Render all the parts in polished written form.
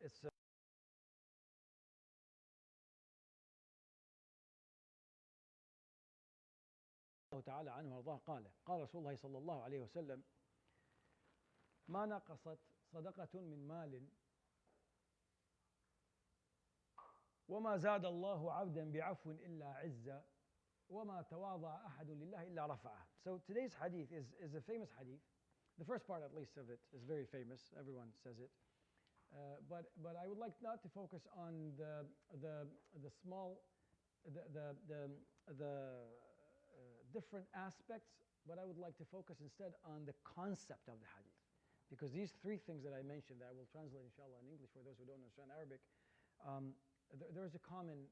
it's تعالى عنه وارضاه قال رسول الله صلى الله عليه وسلم ما نقصت صدقة من مال وما زاد الله عبدا بعفو إلا عزا وما تواضع أحد لله إلا رفعه. So today's hadith is a famous hadith. The first part, at least, of it is very famous. Everyone says it. But I would like not to focus on the small, the different aspects, but I would like to focus instead on the concept of the hadith. Because these three things that I mentioned, that I will translate inshallah in English for those who don't understand Arabic, there is a common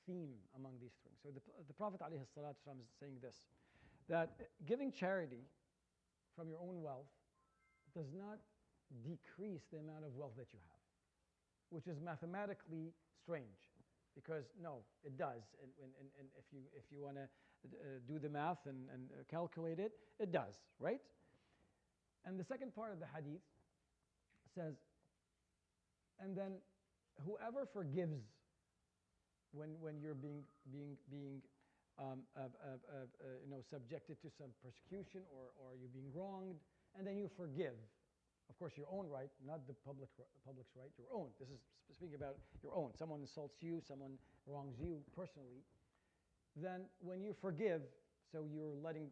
theme among these things. So the Prophet ﷺ is saying this, that giving charity from your own wealth does not decrease the amount of wealth that you have, which is mathematically strange, because no, it does. And if you want to do the math and calculate it, it does, right? And the second part of the hadith says, and then whoever forgives when you're being subjected to some persecution or you're being wronged, and then you forgive, of course your own right, not the public's right, your own. This is speaking about your own. Someone insults you, someone wrongs you personally. Then when you forgive, so you're letting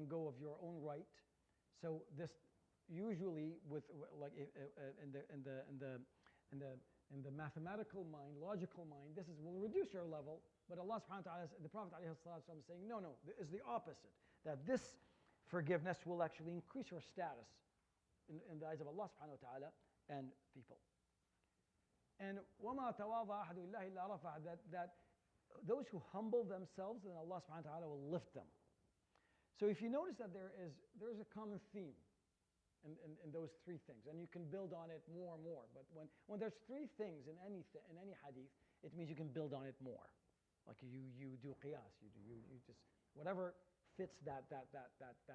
go of your own right. So this usually with like in the mathematical mind, logical mind, this will reduce your level. But Allah subhanahu wa ta'ala, the Prophet ﷺ is saying, no, it's the opposite. That this forgiveness will actually increase your status in the eyes of Allah subhanahu wa ta'ala and people. And وَمَا تَوَاضَعَ أَحَدٌ لِلَّهِ إِلَّا رَفَعَ, that those who humble themselves, then Allah subhanahu wa ta'ala will lift them. So if you notice that there is a common theme in those three things, and you can build on it more and more. But when there's three things in any hadith, it means you can build on it more. Like you do qiyas, you just whatever fits that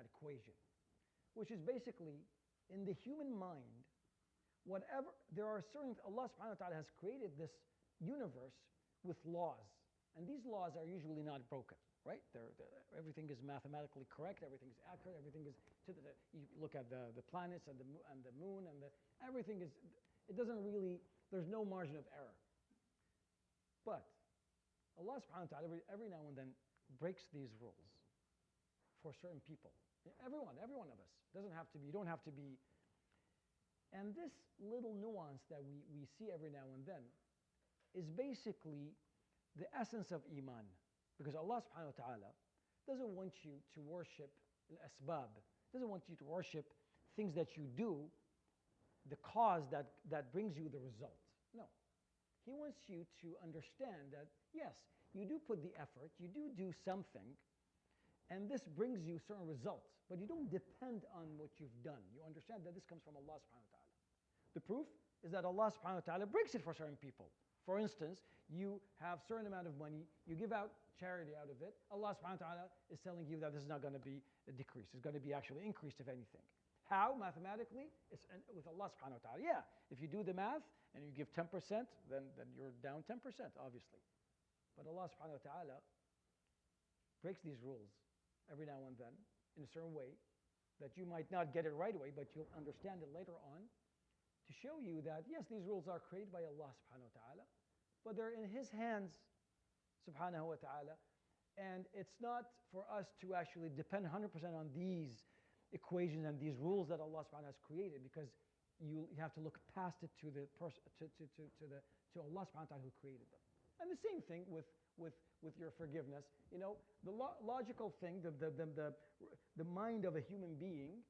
equation, which is basically in the human mind. Whatever there are certain, Allah subhanahu wa ta'ala has created this universe with laws, and these laws are usually not broken. Right? Everything is mathematically correct. Everything is accurate. Everything is you look at the planets and the moon and everything is. It doesn't really. There's no margin of error. But Allah subhanahu wa ta'ala every now and then breaks these rules for certain people. Every one of us doesn't have to be. You don't have to be. And this little nuance that we see every now and then is basically the essence of iman. Because Allah subhanahu wa ta'ala doesn't want you to worship al-asbab, doesn't want you to worship things that you do, the cause that brings you the result. No. He wants you to understand that, yes, you do put the effort, you do something, and this brings you certain results, but you don't depend on what you've done. You understand that this comes from Allah subhanahu wa ta'ala. The proof is that Allah subhanahu wa ta'ala breaks it for certain people. For instance, you have a certain amount of money, you give out charity out of it, Allah subhanahu wa ta'ala is telling you that this is not going to be a decrease, it's going to be actually increased if anything. How? Mathematically, it's with Allah subhanahu wa ta'ala. Yeah, if you do the math and you give 10%, then you're down 10%, obviously. But Allah subhanahu wa ta'ala breaks these rules every now and then in a certain way that you might not get it right away, but you'll understand it later on, to show you that, yes, these rules are created by Allah subhanahu wa ta'ala, but they're in His hands, subhanahu wa ta'ala, and it's not for us to actually depend 100% on these equations and these rules that Allah subhanahu wa ta'ala has created, because you have to look past it to Allah subhanahu wa ta'ala who created them. And the same thing with your forgiveness. You know, the logical thing, the mind of a human being,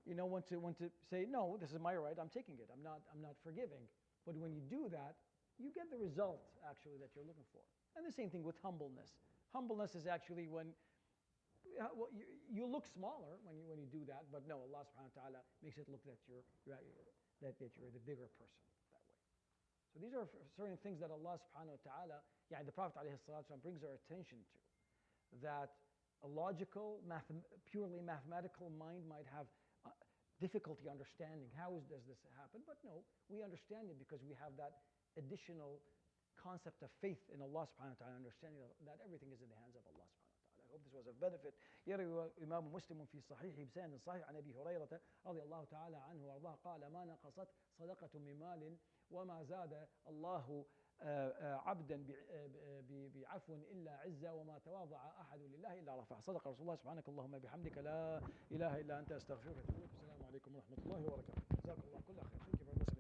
you know, want to say, no, this is my right, I'm taking it, I'm not forgiving. But when you do that, you get the result actually that you're looking for. And the same thing with humbleness. Humbleness is actually when you look smaller when you do that, but no, Allah subhanahu wa ta'ala makes it look that you're the bigger person that way. So these are certain things that Allah subhanahu wa ta'ala, the Prophet ﷺ brings our attention to, that a logical, purely mathematical mind might have difficulty understanding does this happen, but no, we understand it because we have that additional concept of faith in Allah subhanahu wa ta'ala, understanding that everything is in the hands of Allah subhanahu wa ta'ala. I hope this was of benefit. يروي إمام مسلم في صحيحه بسند صحيح عن أبي هريرة رضي الله تعالى عنه وأرضاه قال ما نقصت صدقة من مال وما زاد الله عبدا بعفو إلا عزة وما تواضع أحد لله إلا رفع. صدق رسول الله. سبحانك اللهم بحمدك لا إله إلا أنت أستغفرك وأتوب إليك. السلام عليكم ورحمة الله وبركاته. جزاكم الله كل خير.